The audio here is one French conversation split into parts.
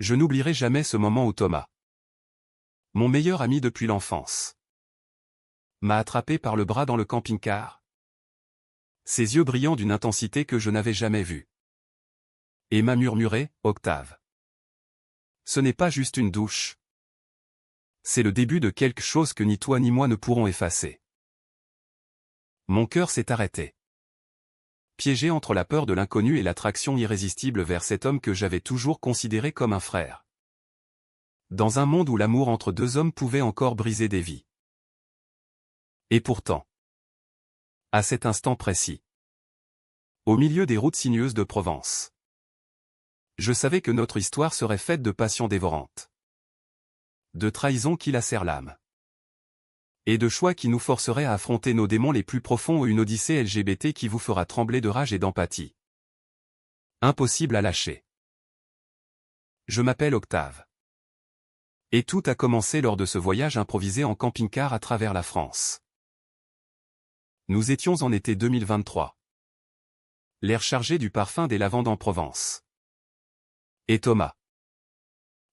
Je n'oublierai jamais ce moment où Thomas, mon meilleur ami depuis l'enfance, m'a attrapé par le bras dans le camping-car. Ses yeux brillants d'une intensité que je n'avais jamais vue. Et m'a murmuré, « Octave, ce n'est pas juste une douche. C'est le début de quelque chose que ni toi ni moi ne pourrons effacer. » Mon cœur s'est arrêté. Piégé entre la peur de l'inconnu et l'attraction irrésistible vers cet homme que j'avais toujours considéré comme un frère. Dans un monde où l'amour entre deux hommes pouvait encore briser des vies. Et pourtant, à cet instant précis, au milieu des routes sinueuses de Provence, je savais que notre histoire serait faite de passions dévorantes, de trahisons qui lacèrent l'âme, et de choix qui nous forceraient à affronter nos démons les plus profonds ou une odyssée LGBT qui vous fera trembler de rage et d'empathie. Impossible à lâcher. Je m'appelle Octave. Et tout a commencé lors de ce voyage improvisé en camping-car à travers la France. Nous étions en été 2023. L'air chargé du parfum des lavandes en Provence. Et Thomas,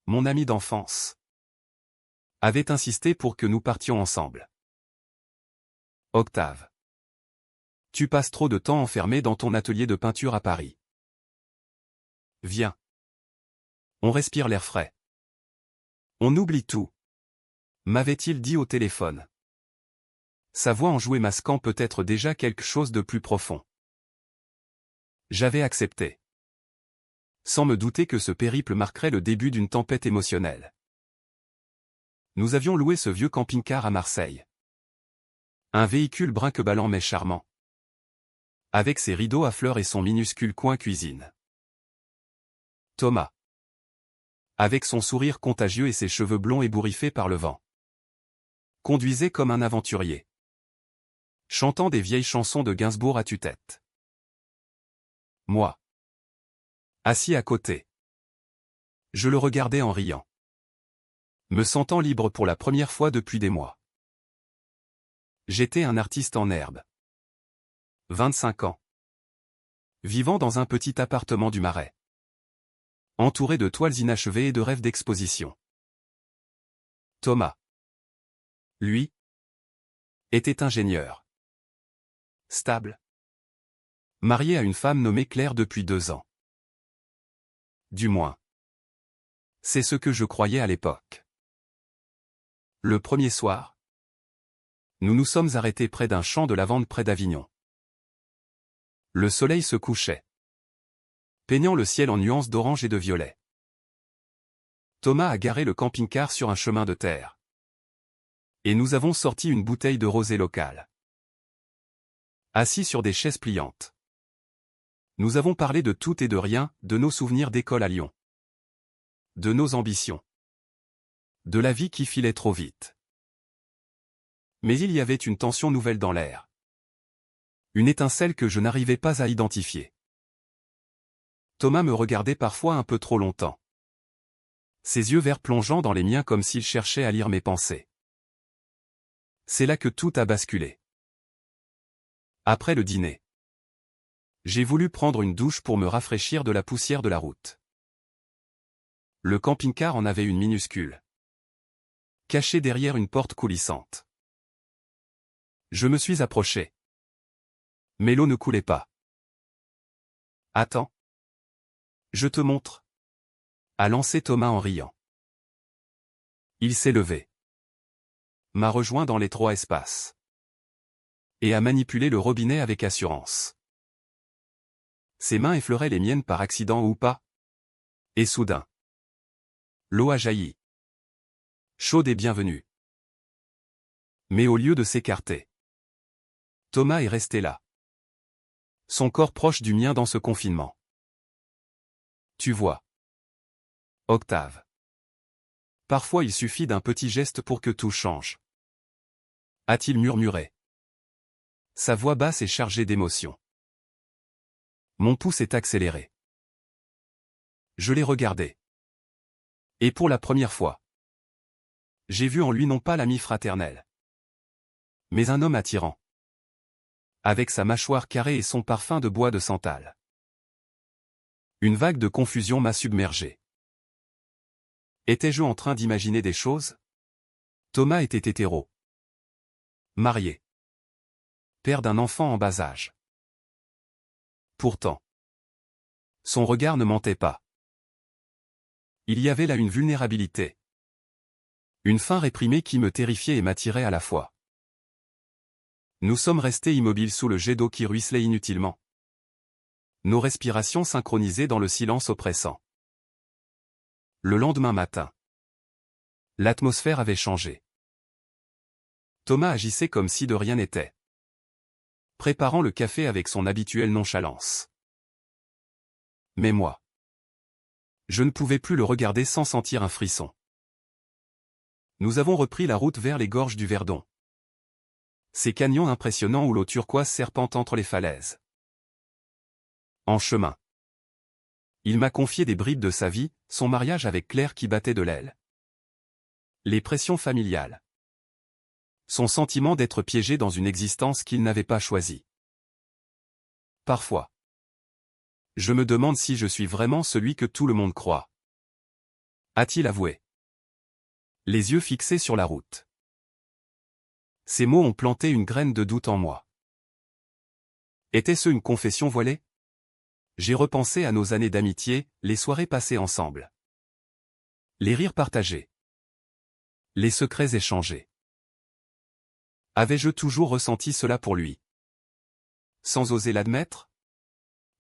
mon ami d'enfance, avait insisté pour que nous partions ensemble. « Octave, tu passes trop de temps enfermé dans ton atelier de peinture à Paris. Viens. On respire l'air frais. On oublie tout. » m'avait-il dit au téléphone. Sa voix enjouée masquant peut-être déjà quelque chose de plus profond. J'avais accepté, sans me douter que ce périple marquerait le début d'une tempête émotionnelle. Nous avions loué ce vieux camping-car à Marseille. Un véhicule brinque-ballant mais charmant, avec ses rideaux à fleurs et son minuscule coin cuisine. Thomas, avec son sourire contagieux et ses cheveux blonds ébouriffés par le vent, conduisait comme un aventurier, chantant des vieilles chansons de Gainsbourg à tue-tête. Moi, assis à côté, je le regardais en riant, me sentant libre pour la première fois depuis des mois. J'étais un artiste en herbe. 25 ans. Vivant dans un petit appartement du Marais. Entouré de toiles inachevées et de rêves d'exposition. Thomas, lui, était ingénieur. Stable. Marié à une femme nommée Claire depuis 2 ans. Du moins, c'est ce que je croyais à l'époque. Le premier soir, nous nous sommes arrêtés près d'un champ de lavande près d'Avignon. Le soleil se couchait, peignant le ciel en nuances d'orange et de violet. Thomas a garé le camping-car sur un chemin de terre. Et nous avons sorti une bouteille de rosé locale. Assis sur des chaises pliantes, nous avons parlé de tout et de rien, de nos souvenirs d'école à Lyon, de nos ambitions, de la vie qui filait trop vite. Mais il y avait une tension nouvelle dans l'air. Une étincelle que je n'arrivais pas à identifier. Thomas me regardait parfois un peu trop longtemps. Ses yeux verts plongeant dans les miens comme s'il cherchait à lire mes pensées. C'est là que tout a basculé. Après le dîner, j'ai voulu prendre une douche pour me rafraîchir de la poussière de la route. Le camping-car en avait une minuscule, cachée derrière une porte coulissante. Je me suis approché. Mais l'eau ne coulait pas. « Attends. Je te montre. » a lancé Thomas en riant. Il s'est levé, m'a rejoint dans l'étroit espace, et a manipulé le robinet avec assurance. Ses mains effleuraient les miennes par accident ou pas. Et soudain, l'eau a jailli. Chaude et bienvenue. Mais au lieu de s'écarter, Thomas est resté là. Son corps proche du mien dans ce confinement. Tu vois, Octave, parfois il suffit d'un petit geste pour que tout change. A-t-il murmuré. Sa voix basse est chargée d'émotion. Mon pouls s'est accéléré. Je l'ai regardé. Et pour la première fois, j'ai vu en lui non pas l'ami fraternel, mais un homme attirant. Avec sa mâchoire carrée et son parfum de bois de santal. Une vague de confusion m'a submergé. Étais-je en train d'imaginer des choses? Thomas était hétéro. Marié. Père d'un enfant en bas âge. Pourtant, son regard ne mentait pas. Il y avait là une vulnérabilité. Une faim réprimée qui me terrifiait et m'attirait à la fois. Nous sommes restés immobiles sous le jet d'eau qui ruisselait inutilement. Nos respirations synchronisées dans le silence oppressant. Le lendemain matin, l'atmosphère avait changé. Thomas agissait comme si de rien n'était, préparant le café avec son habituelle nonchalance. Mais moi, je ne pouvais plus le regarder sans sentir un frisson. Nous avons repris la route vers les gorges du Verdon. Ces canyons impressionnants où l'eau turquoise serpente entre les falaises. En chemin, il m'a confié des bribes de sa vie, son mariage avec Claire qui battait de l'aile. Les pressions familiales. Son sentiment d'être piégé dans une existence qu'il n'avait pas choisie. Parfois, je me demande si je suis vraiment celui que tout le monde croit. A-t-il avoué? Les yeux fixés sur la route. Ces mots ont planté une graine de doute en moi. Était-ce une confession voilée? J'ai repensé à nos années d'amitié, les soirées passées ensemble. Les rires partagés. Les secrets échangés. Avais-je toujours ressenti cela pour lui? Sans oser l'admettre?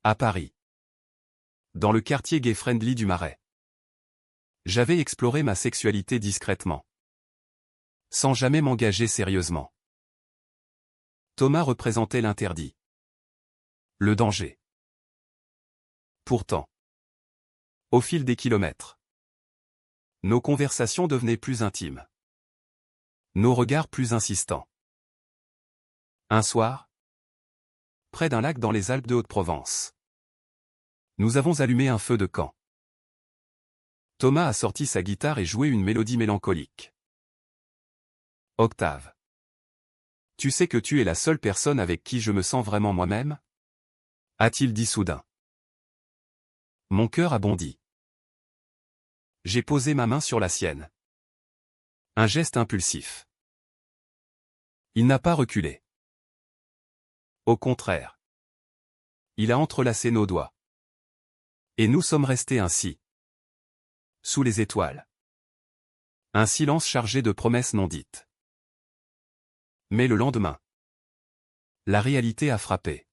À Paris. Dans le quartier gay-friendly du Marais. J'avais exploré ma sexualité discrètement. Sans jamais m'engager sérieusement. Thomas représentait l'interdit. Le danger. Pourtant, au fil des kilomètres, nos conversations devenaient plus intimes. Nos regards plus insistants. Un soir, près d'un lac dans les Alpes de Haute-Provence, nous avons allumé un feu de camp. Thomas a sorti sa guitare et joué une mélodie mélancolique. Octave. Tu sais que tu es la seule personne avec qui je me sens vraiment moi-même? A-t-il dit soudain. Mon cœur a bondi. J'ai posé ma main sur la sienne. Un geste impulsif. Il n'a pas reculé. Au contraire. Il a entrelacé nos doigts. Et nous sommes restés ainsi. Sous les étoiles. Un silence chargé de promesses non dites. Mais le lendemain, la réalité a frappé.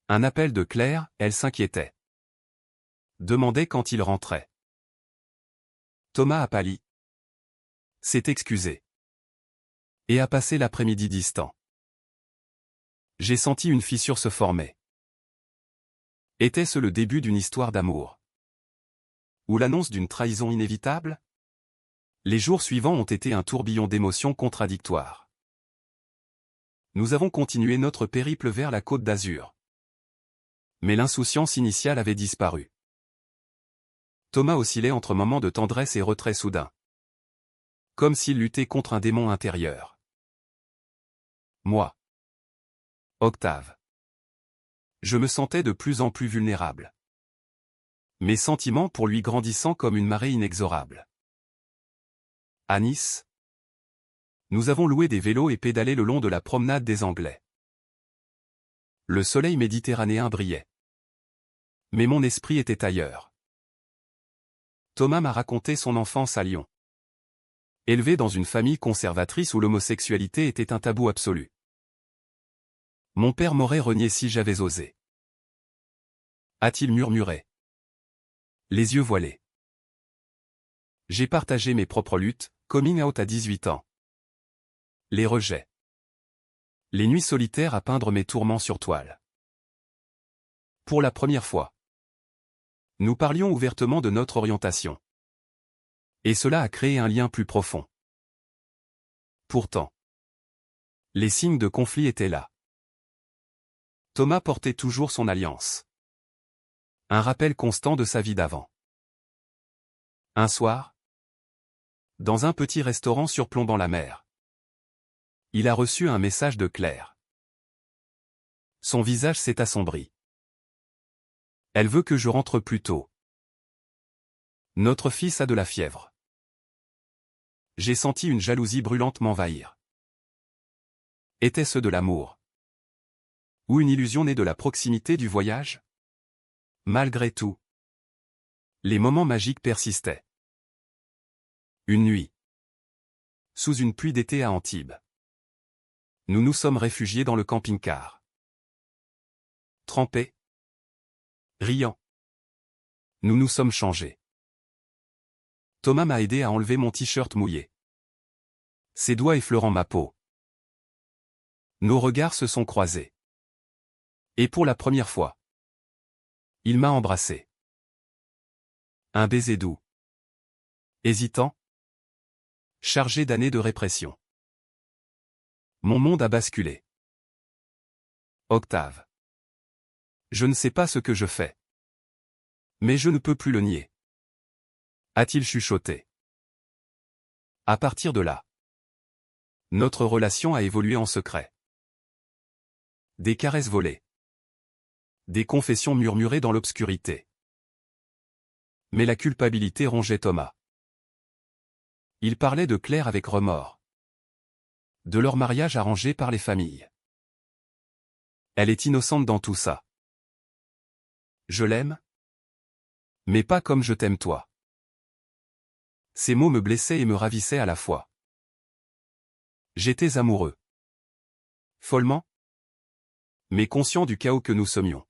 Un appel de Claire, elle s'inquiétait. Demandait quand il rentrait. Thomas a pâli. S'est excusé. Et a passé l'après-midi distant. J'ai senti une fissure se former. Était-ce le début d'une histoire d'amour? Ou l'annonce d'une trahison inévitable? Les jours suivants ont été un tourbillon d'émotions contradictoires. Nous avons continué notre périple vers la Côte d'Azur. Mais l'insouciance initiale avait disparu. Thomas oscillait entre moments de tendresse et retrait soudain. Comme s'il luttait contre un démon intérieur. Moi. Octave. Je me sentais de plus en plus vulnérable. Mes sentiments pour lui grandissant comme une marée inexorable. À Nice, nous avons loué des vélos et pédalé le long de la promenade des Anglais. Le soleil méditerranéen brillait. Mais mon esprit était ailleurs. Thomas m'a raconté son enfance à Lyon. Élevé dans une famille conservatrice où l'homosexualité était un tabou absolu. Mon père m'aurait renié si j'avais osé. A-t-il murmuré. Les yeux voilés. J'ai partagé mes propres luttes, coming out à 18 ans. Les rejets. Les nuits solitaires à peindre mes tourments sur toile. Pour la première fois. Nous parlions ouvertement de notre orientation. Et cela a créé un lien plus profond. Pourtant, les signes de conflit étaient là. Thomas portait toujours son alliance. Un rappel constant de sa vie d'avant. Un soir, dans un petit restaurant surplombant la mer, il a reçu un message de Claire. Son visage s'est assombri. Elle veut que je rentre plus tôt. Notre fils a de la fièvre. J'ai senti une jalousie brûlante m'envahir. Était-ce de l'amour? Ou une illusion née de la proximité du voyage? Malgré tout, les moments magiques persistaient. Une nuit. Sous une pluie d'été à Antibes. Nous nous sommes réfugiés dans le camping-car. Trempés. Riant. Nous nous sommes changés. Thomas m'a aidé à enlever mon t-shirt mouillé. Ses doigts effleurant ma peau. Nos regards se sont croisés. Et pour la première fois, il m'a embrassé. Un baiser doux. Hésitant. Chargé d'années de répression. Mon monde a basculé. Octave. Je ne sais pas ce que je fais. Mais je ne peux plus le nier. A-t-il chuchoté. À partir de là, notre relation a évolué en secret. Des caresses volées. Des confessions murmurées dans l'obscurité. Mais la culpabilité rongeait Thomas. Il parlait de Claire avec remords. De leur mariage arrangé par les familles. Elle est innocente dans tout ça. Je l'aime. Mais pas comme je t'aime toi. Ces mots me blessaient et me ravissaient à la fois. J'étais amoureux. Follement. Mais conscient du chaos que nous semions.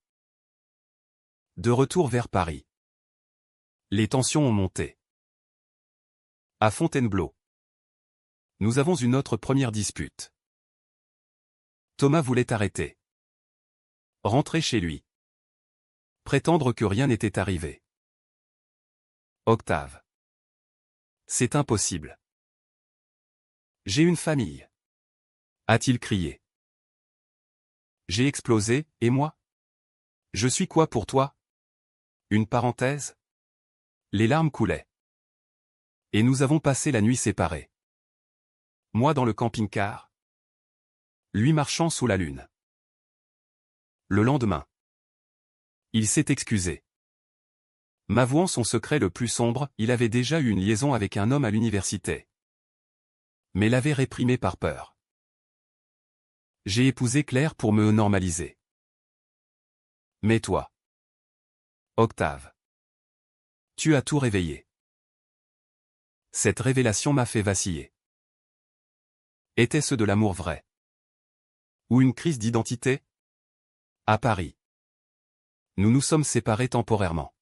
De retour vers Paris. Les tensions ont monté. À Fontainebleau. Nous avons une autre première dispute. Thomas voulait arrêter. Rentrer chez lui. Prétendre que rien n'était arrivé. Octave. C'est impossible. J'ai une famille. A-t-il crié. J'ai explosé, et moi? Je suis quoi pour toi? Une parenthèse? Les larmes coulaient. Et nous avons passé la nuit séparés. Moi dans le camping-car. Lui marchant sous la lune. Le lendemain. Il s'est excusé. M'avouant son secret le plus sombre, il avait déjà eu une liaison avec un homme à l'université. Mais l'avait réprimé par peur. J'ai épousé Claire pour me normaliser. Mais toi. Octave. Tu as tout réveillé. Cette révélation m'a fait vaciller. Était-ce de l'amour vrai? Ou une crise d'identité? À Paris. Nous nous sommes séparés temporairement.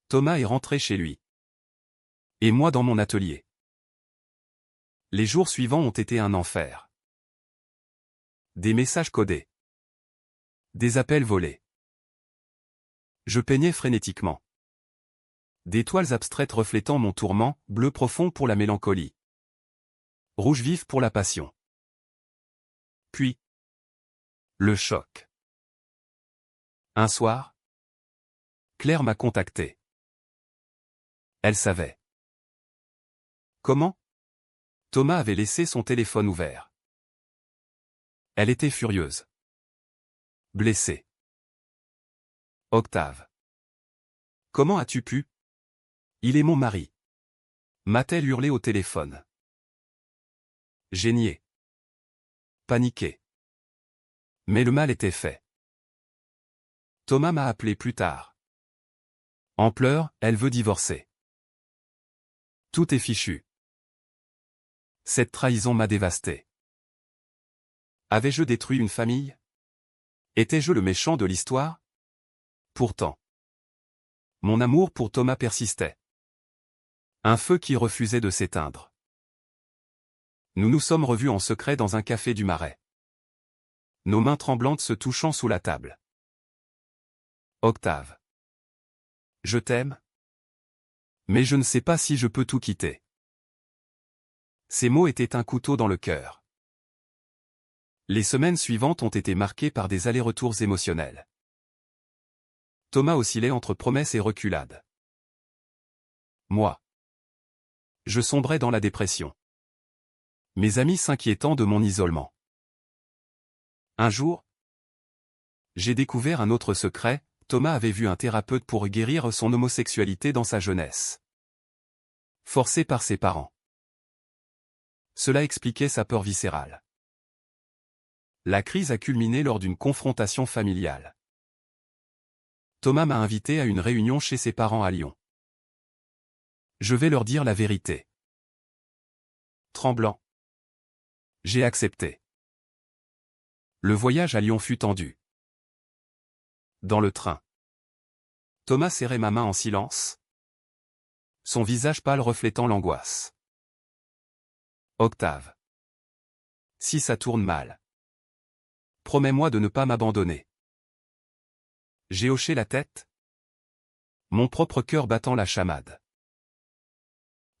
Thomas est rentré chez lui. Et moi dans mon atelier. Les jours suivants ont été un enfer. Des messages codés. Des appels volés. Je peignais frénétiquement. Des toiles abstraites reflétant mon tourment, bleu profond pour la mélancolie. Rouge vif pour la passion. Puis. Le choc. Un soir. Claire m'a contacté. Elle savait. Comment? Thomas avait laissé son téléphone ouvert. Elle était furieuse. Blessée. Octave. Comment as-tu pu? Il est mon mari. M'a-t-elle hurlé au téléphone. J'ai nié. Paniqué. Mais le mal était fait. Thomas m'a appelé plus tard. En pleurs, elle veut divorcer. Tout est fichu. Cette trahison m'a dévasté. Avais-je détruit une famille? Étais-je le méchant de l'histoire? Pourtant. Mon amour pour Thomas persistait. Un feu qui refusait de s'éteindre. Nous nous sommes revus en secret dans un café du Marais. Nos mains tremblantes se touchant sous la table. Octave. Je t'aime. Mais je ne sais pas si je peux tout quitter. Ces mots étaient un couteau dans le cœur. Les semaines suivantes ont été marquées par des allers-retours émotionnels. Thomas oscillait entre promesses et reculades. Moi. Je sombrais dans la dépression. Mes amis s'inquiétant de mon isolement. Un jour, j'ai découvert un autre secret, Thomas avait vu un thérapeute pour guérir son homosexualité dans sa jeunesse. Forcé par ses parents. Cela expliquait sa peur viscérale. La crise a culminé lors d'une confrontation familiale. Thomas m'a invité à une réunion chez ses parents à Lyon. Je vais leur dire la vérité. Tremblant. J'ai accepté. Le voyage à Lyon fut tendu. Dans le train. Thomas serrait ma main en silence. Son visage pâle reflétant l'angoisse. Octave. Si ça tourne mal. Promets-moi de ne pas m'abandonner. J'ai hoché la tête. Mon propre cœur battant la chamade.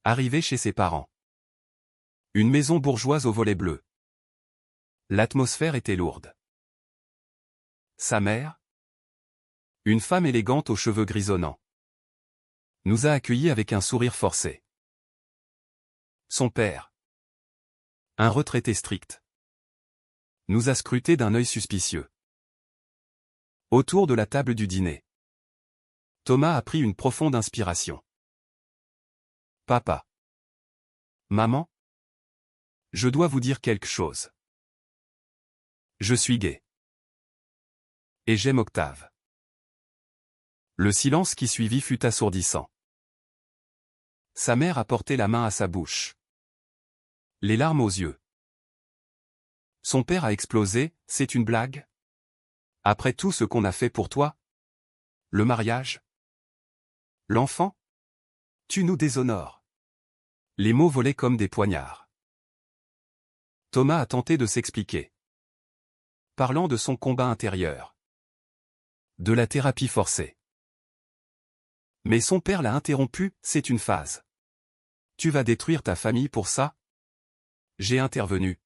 Arrivé chez ses parents. Une maison bourgeoise aux volets bleus. L'atmosphère était lourde. Sa mère, une femme élégante aux cheveux grisonnants, nous a accueillis avec un sourire forcé. Son père, un retraité strict, nous a scrutés d'un œil suspicieux. Autour de la table du dîner, Thomas a pris une profonde inspiration. Papa. Maman. Je dois vous dire quelque chose. Je suis gay. Et j'aime Octave. Le silence qui suivit fut assourdissant. Sa mère a porté la main à sa bouche. Les larmes aux yeux. Son père a explosé, c'est une blague? Après tout ce qu'on a fait pour toi? Le mariage? L'enfant? Tu nous déshonores. Les mots volaient comme des poignards. Thomas a tenté de s'expliquer. Parlant de son combat intérieur. De la thérapie forcée. Mais son père l'a interrompu, c'est une phase. Tu vas détruire ta famille pour ça? J'ai intervenu.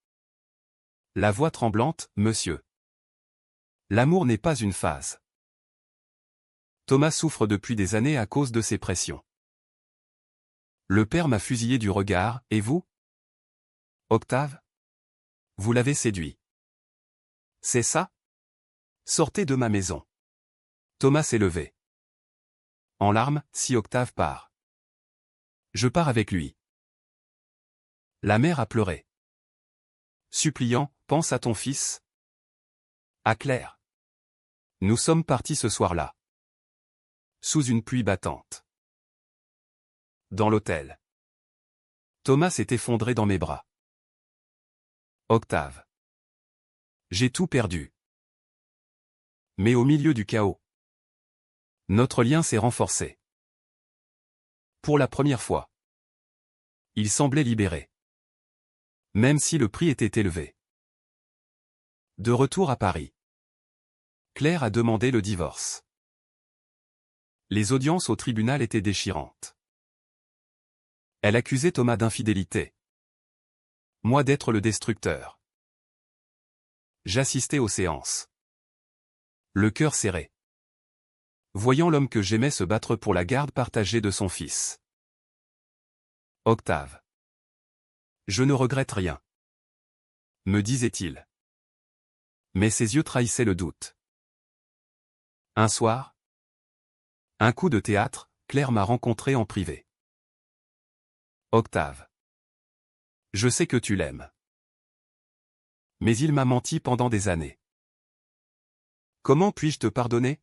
La voix tremblante, monsieur. L'amour n'est pas une phase. Thomas souffre depuis des années à cause de ces pressions. Le père m'a fusillé du regard, et vous? Octave? Vous l'avez séduit. C'est ça? Sortez de ma maison. Thomas s'est levé. En larmes, si Octave part. Je pars avec lui. La mère a pleuré. Suppliant, pense à ton fils. À Claire. Nous sommes partis ce soir-là. Sous une pluie battante. Dans l'hôtel. Thomas s'est effondré dans mes bras. Octave. J'ai tout perdu. Mais au milieu du chaos, notre lien s'est renforcé. Pour la première fois. Il semblait libéré. Même si le prix était élevé. De retour à Paris. Claire a demandé le divorce. Les audiences au tribunal étaient déchirantes. Elle accusait Thomas d'infidélité. Moi d'être le destructeur. J'assistais aux séances. Le cœur serré. Voyant l'homme que j'aimais se battre pour la garde partagée de son fils. Octave. Je ne regrette rien. Me disait-il. Mais ses yeux trahissaient le doute. Un soir, un coup de théâtre, Claire m'a rencontré en privé. Octave. Je sais que tu l'aimes. Mais il m'a menti pendant des années. Comment puis-je te pardonner?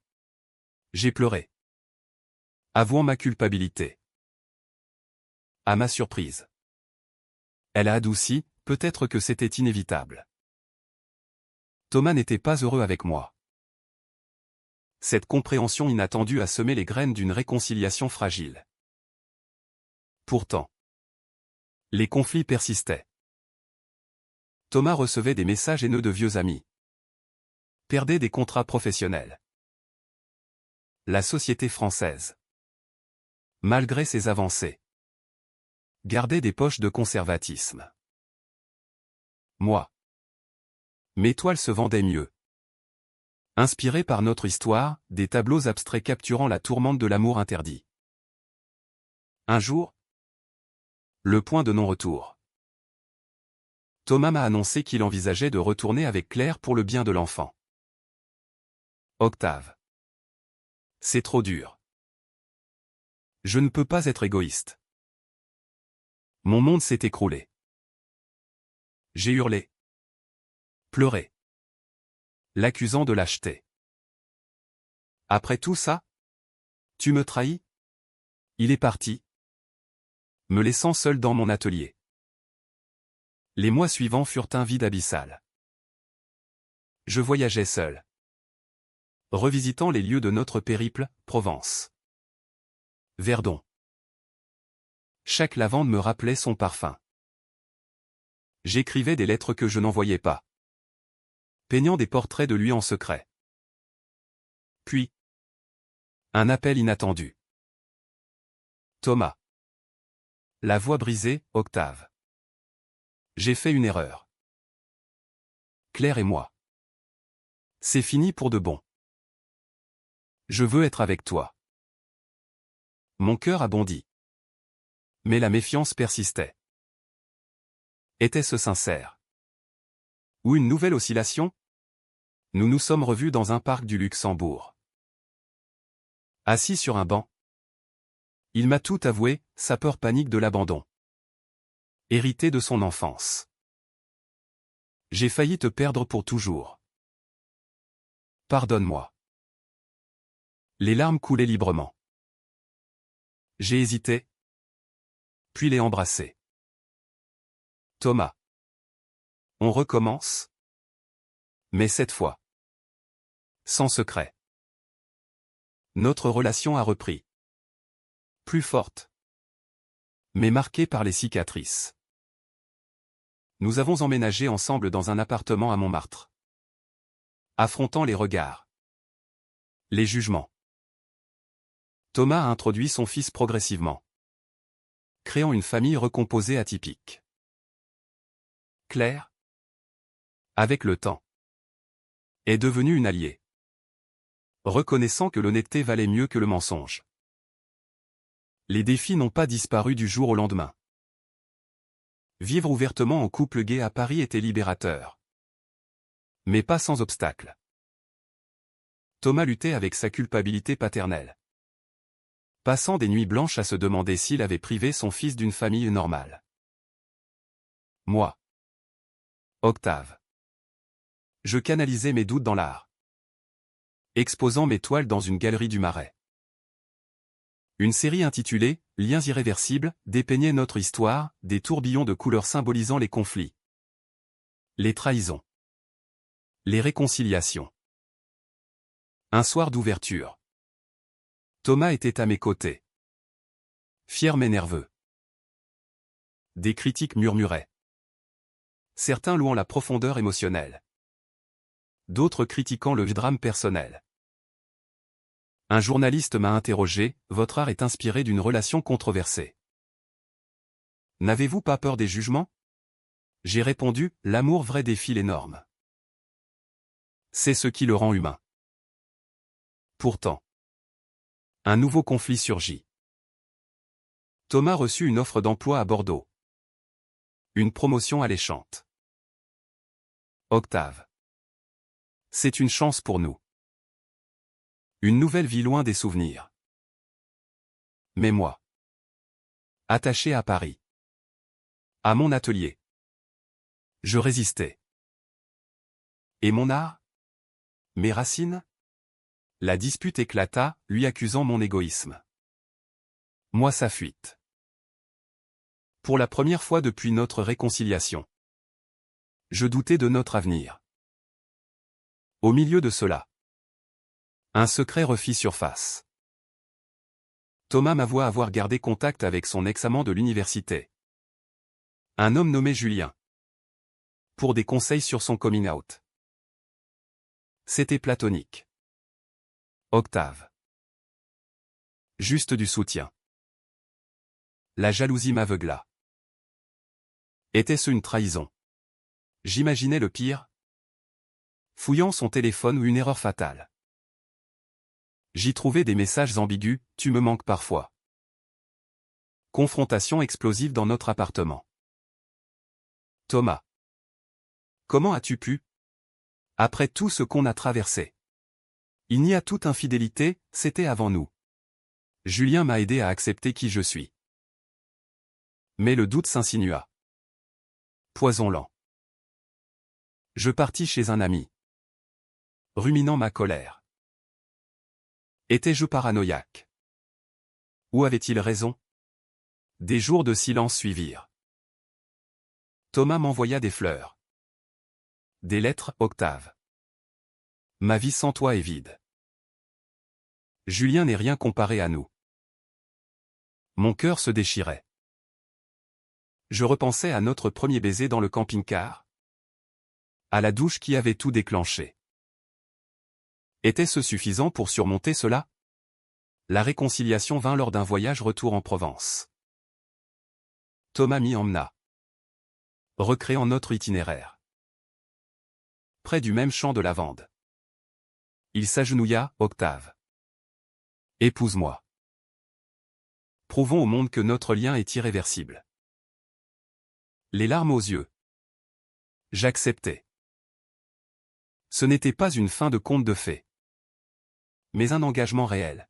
J'ai pleuré. Avouant ma culpabilité. À ma surprise. Elle a adouci, peut-être que c'était inévitable. Thomas n'était pas heureux avec moi. Cette compréhension inattendue a semé les graines d'une réconciliation fragile. Pourtant, les conflits persistaient. Thomas recevait des messages haineux de vieux amis. Perdait des contrats professionnels. La société française, malgré ses avancées, gardait des poches de conservatisme. Moi. Mes toiles se vendaient mieux. Inspirées par notre histoire, des tableaux abstraits capturant la tourmente de l'amour interdit. Un jour, le point de non-retour. Thomas m'a annoncé qu'il envisageait de retourner avec Claire pour le bien de l'enfant. Octave. C'est trop dur. Je ne peux pas être égoïste. Mon monde s'est écroulé. J'ai hurlé. Pleuré. L'accusant de lâcheté. Après tout ça? Tu me trahis? Il est parti, me laissant seul dans mon atelier. Les mois suivants furent un vide abyssal. Je voyageais seul, revisitant les lieux de notre périple, Provence. Verdon. Chaque lavande me rappelait son parfum. J'écrivais des lettres que je n'envoyais pas, peignant des portraits de lui en secret. Puis, un appel inattendu. Thomas. La voix brisée, Octave. J'ai fait une erreur. Claire et moi. C'est fini pour de bon. Je veux être avec toi. Mon cœur a bondi. Mais la méfiance persistait. Était-ce sincère? Ou une nouvelle oscillation? Nous nous sommes revus dans un parc du Luxembourg. Assis sur un banc. Il m'a tout avoué, sa peur panique de l'abandon. Hérité de son enfance. J'ai failli te perdre pour toujours. Pardonne-moi. Les larmes coulaient librement. J'ai hésité, puis l'ai embrassé. Thomas. On recommence? Mais cette fois. Sans secret. Notre relation a repris. Plus forte. Mais marquée par les cicatrices. Nous avons emménagé ensemble dans un appartement à Montmartre. Affrontant les regards. Les jugements. Thomas a introduit son fils progressivement. Créant une famille recomposée atypique. Claire, avec le temps, est devenue une alliée. Reconnaissant que l'honnêteté valait mieux que le mensonge. Les défis n'ont pas disparu du jour au lendemain. Vivre ouvertement en couple gay à Paris était libérateur. Mais pas sans obstacle. Thomas luttait avec sa culpabilité paternelle. Passant des nuits blanches à se demander s'il avait privé son fils d'une famille normale. Moi. Octave. Je canalisais mes doutes dans l'art. Exposant mes toiles dans une galerie du Marais. Une série intitulée « Liens irréversibles » dépeignait notre histoire, des tourbillons de couleurs symbolisant les conflits. Les trahisons. Les réconciliations. Un soir d'ouverture. Thomas était à mes côtés. Fier mais nerveux. Des critiques murmuraient. Certains louant la profondeur émotionnelle. D'autres critiquant le drame personnel. Un journaliste m'a interrogé, « Votre art est inspiré d'une relation controversée. N'avez-vous pas peur des jugements ?» J'ai répondu, « L'amour vrai défie les normes. C'est ce qui le rend humain. » Pourtant, un nouveau conflit surgit. Thomas reçut une offre d'emploi à Bordeaux. Une promotion alléchante. Octave. C'est une chance pour nous. Une nouvelle vie loin des souvenirs. Mais moi. Attaché à Paris. À mon atelier. Je résistais. Et mon art? Mes racines? La dispute éclata, lui accusant mon égoïsme. Moi sa fuite. Pour la première fois depuis notre réconciliation. Je doutais de notre avenir. Au milieu de cela. Un secret refit surface. Thomas m'avoua avoir gardé contact avec son ex-amant de l'université. Un homme nommé Julien. Pour des conseils sur son coming out. C'était platonique. Octave. Juste du soutien. La jalousie m'aveugla. Était-ce une trahison? J'imaginais le pire. Fouillant son téléphone ou une erreur fatale. J'y trouvais des messages ambigus, « Tu me manques parfois ». Confrontation explosive dans notre appartement. Thomas. Comment as-tu pu? Après tout ce qu'on a traversé. Il n'y a toute infidélité, c'était avant nous. Julien m'a aidé à accepter qui je suis. Mais le doute s'insinua. Poison lent. Je partis chez un ami. Ruminant ma colère. Étais-je paranoïaque? Ou avait-il raison? Des jours de silence suivirent. Thomas m'envoya des fleurs. Des lettres, Octave. Ma vie sans toi est vide. Julien n'est rien comparé à nous. Mon cœur se déchirait. Je repensais à notre premier baiser dans le camping-car. À la douche qui avait tout déclenché. Était-ce suffisant pour surmonter cela? La réconciliation vint lors d'un voyage retour en Provence. Thomas m'y emmena. Recréant notre itinéraire. Près du même champ de lavande. Il s'agenouilla, Octave. Épouse-moi. Prouvons au monde que notre lien est irréversible. Les larmes aux yeux. J'acceptais. Ce n'était pas une fin de conte de fées. Mais un engagement réel.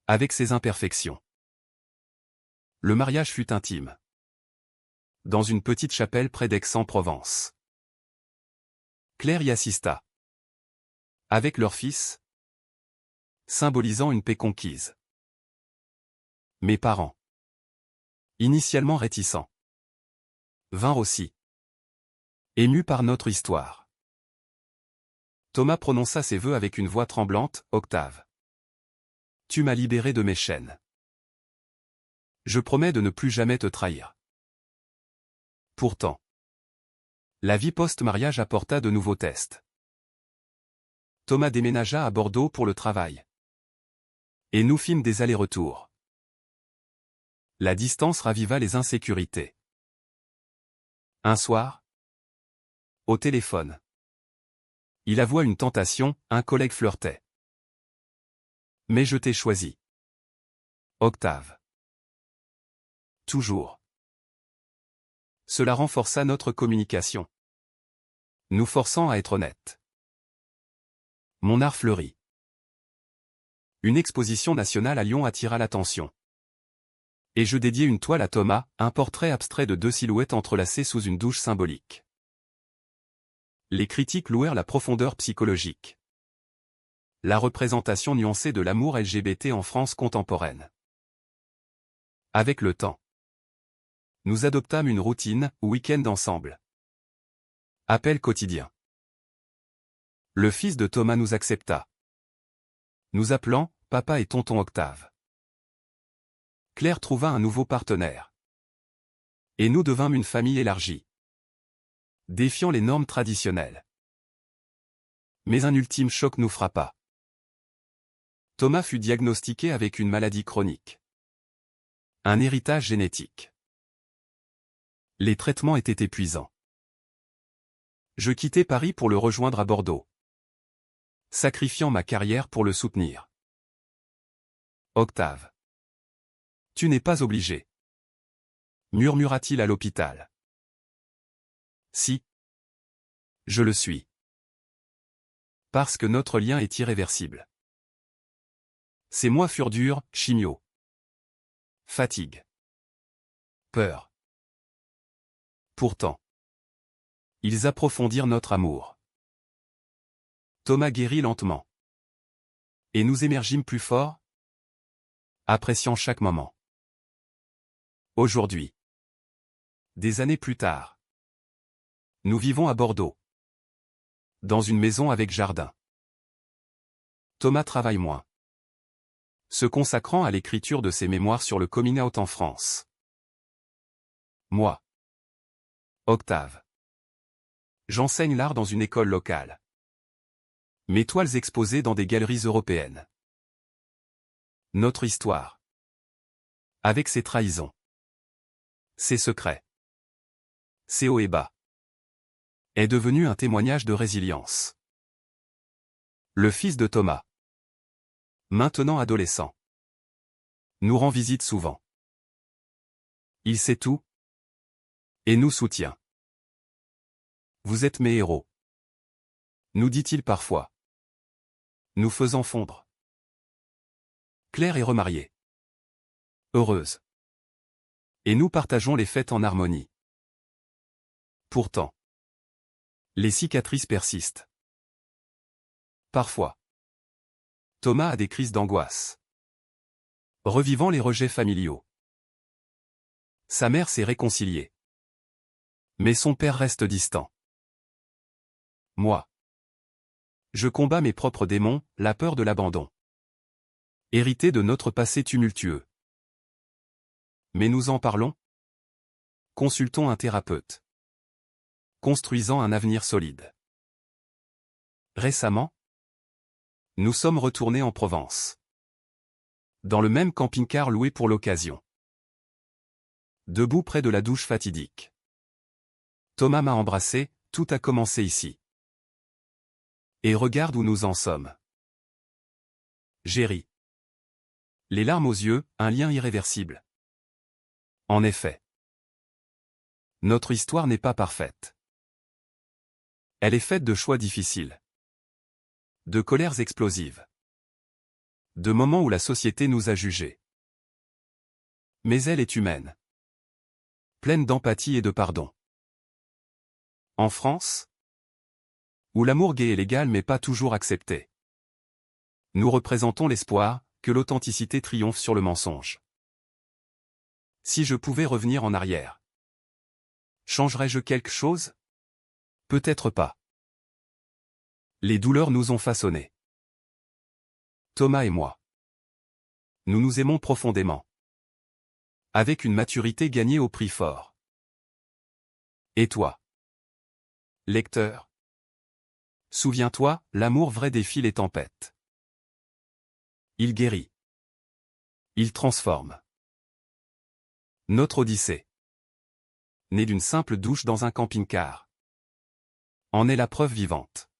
Avec ses imperfections. Le mariage fut intime. Dans une petite chapelle près d'Aix-en-Provence. Claire y assista. Avec leur fils. Symbolisant une paix conquise. Mes parents. Initialement réticents. Vinrent aussi. Émus par notre histoire. Thomas prononça ses vœux avec une voix tremblante, Octave. Tu m'as libéré de mes chaînes. Je promets de ne plus jamais te trahir. Pourtant. La vie post-mariage apporta de nouveaux tests. Thomas déménagea à Bordeaux pour le travail. Et nous fîmes des allers-retours. La distance raviva les insécurités. Un soir. Au téléphone. Il avoua une tentation, un collègue flirtait. Mais je t'ai choisi. Octave. Toujours. Cela renforça notre communication. Nous forçant à être honnêtes. Mon art fleurit. Une exposition nationale à Lyon attira l'attention. Et je dédiai une toile à Thomas, un portrait abstrait de deux silhouettes entrelacées sous une douche symbolique. Les critiques louèrent la profondeur psychologique. La représentation nuancée de l'amour LGBT en France contemporaine. Avec le temps. Nous adoptâmes une routine, week-end ensemble. Appel quotidien. Le fils de Thomas nous accepta. Nous appelant, papa et tonton Octave. Claire trouva un nouveau partenaire. Et nous devînmes une famille élargie. Défiant les normes traditionnelles. Mais un ultime choc nous frappa. Thomas fut diagnostiqué avec une maladie chronique. Un héritage génétique. Les traitements étaient épuisants. Je quittai Paris pour le rejoindre à Bordeaux. Sacrifiant ma carrière pour le soutenir. Octave. Tu n'es pas obligé. Murmura-t-il à l'hôpital. Si. Je le suis. Parce que notre lien est irréversible. Ces mois furent durs, chimio. Fatigue. Peur. Pourtant. Ils approfondirent notre amour. Thomas guérit lentement. Et nous émergîmes plus forts, appréciant chaque moment. Aujourd'hui. Des années plus tard. Nous vivons à Bordeaux. Dans une maison avec jardin. Thomas travaille moins. Se consacrant à l'écriture de ses mémoires sur le coming out en France. Moi. Octave. J'enseigne l'art dans une école locale. Mes toiles exposées dans des galeries européennes. Notre histoire. Avec ses trahisons. Ses secrets. Ses hauts et bas. Est devenu un témoignage de résilience. Le fils de Thomas. Maintenant adolescent. Nous rend visite souvent. Il sait tout. Et nous soutient. Vous êtes mes héros. Nous dit-il parfois. Nous faisant fondre. Claire est remariée. Heureuse. Et nous partageons les fêtes en harmonie. Pourtant, les cicatrices persistent. Parfois, Thomas a des crises d'angoisse. Revivant les rejets familiaux. Sa mère s'est réconciliée. Mais son père reste distant. Moi, je combats mes propres démons, la peur de l'abandon. Hérité de notre passé tumultueux. Mais nous en parlons? Consultons un thérapeute. Construisant un avenir solide. Récemment, nous sommes retournés en Provence. Dans le même camping-car loué pour l'occasion. Debout près de la douche fatidique. Thomas m'a embrassé, tout a commencé ici. Et regarde où nous en sommes. J'ai ri. Les larmes aux yeux, un lien irréversible. En effet. Notre histoire n'est pas parfaite. Elle est faite de choix difficiles. De colères explosives. De moments où la société nous a jugés. Mais elle est humaine. Pleine d'empathie et de pardon. En France, où l'amour gay est légal mais pas toujours accepté, nous représentons l'espoir que l'authenticité triomphe sur le mensonge. Si je pouvais revenir en arrière, changerais-je quelque chose? Peut-être pas. Les douleurs nous ont façonnés. Thomas et moi. Nous nous aimons profondément. Avec une maturité gagnée au prix fort. Et toi? Lecteur. Souviens-toi, l'amour vrai défie les tempêtes. Il guérit. Il transforme. Notre Odyssée. Née d'une simple douche dans un camping-car. En est la preuve vivante.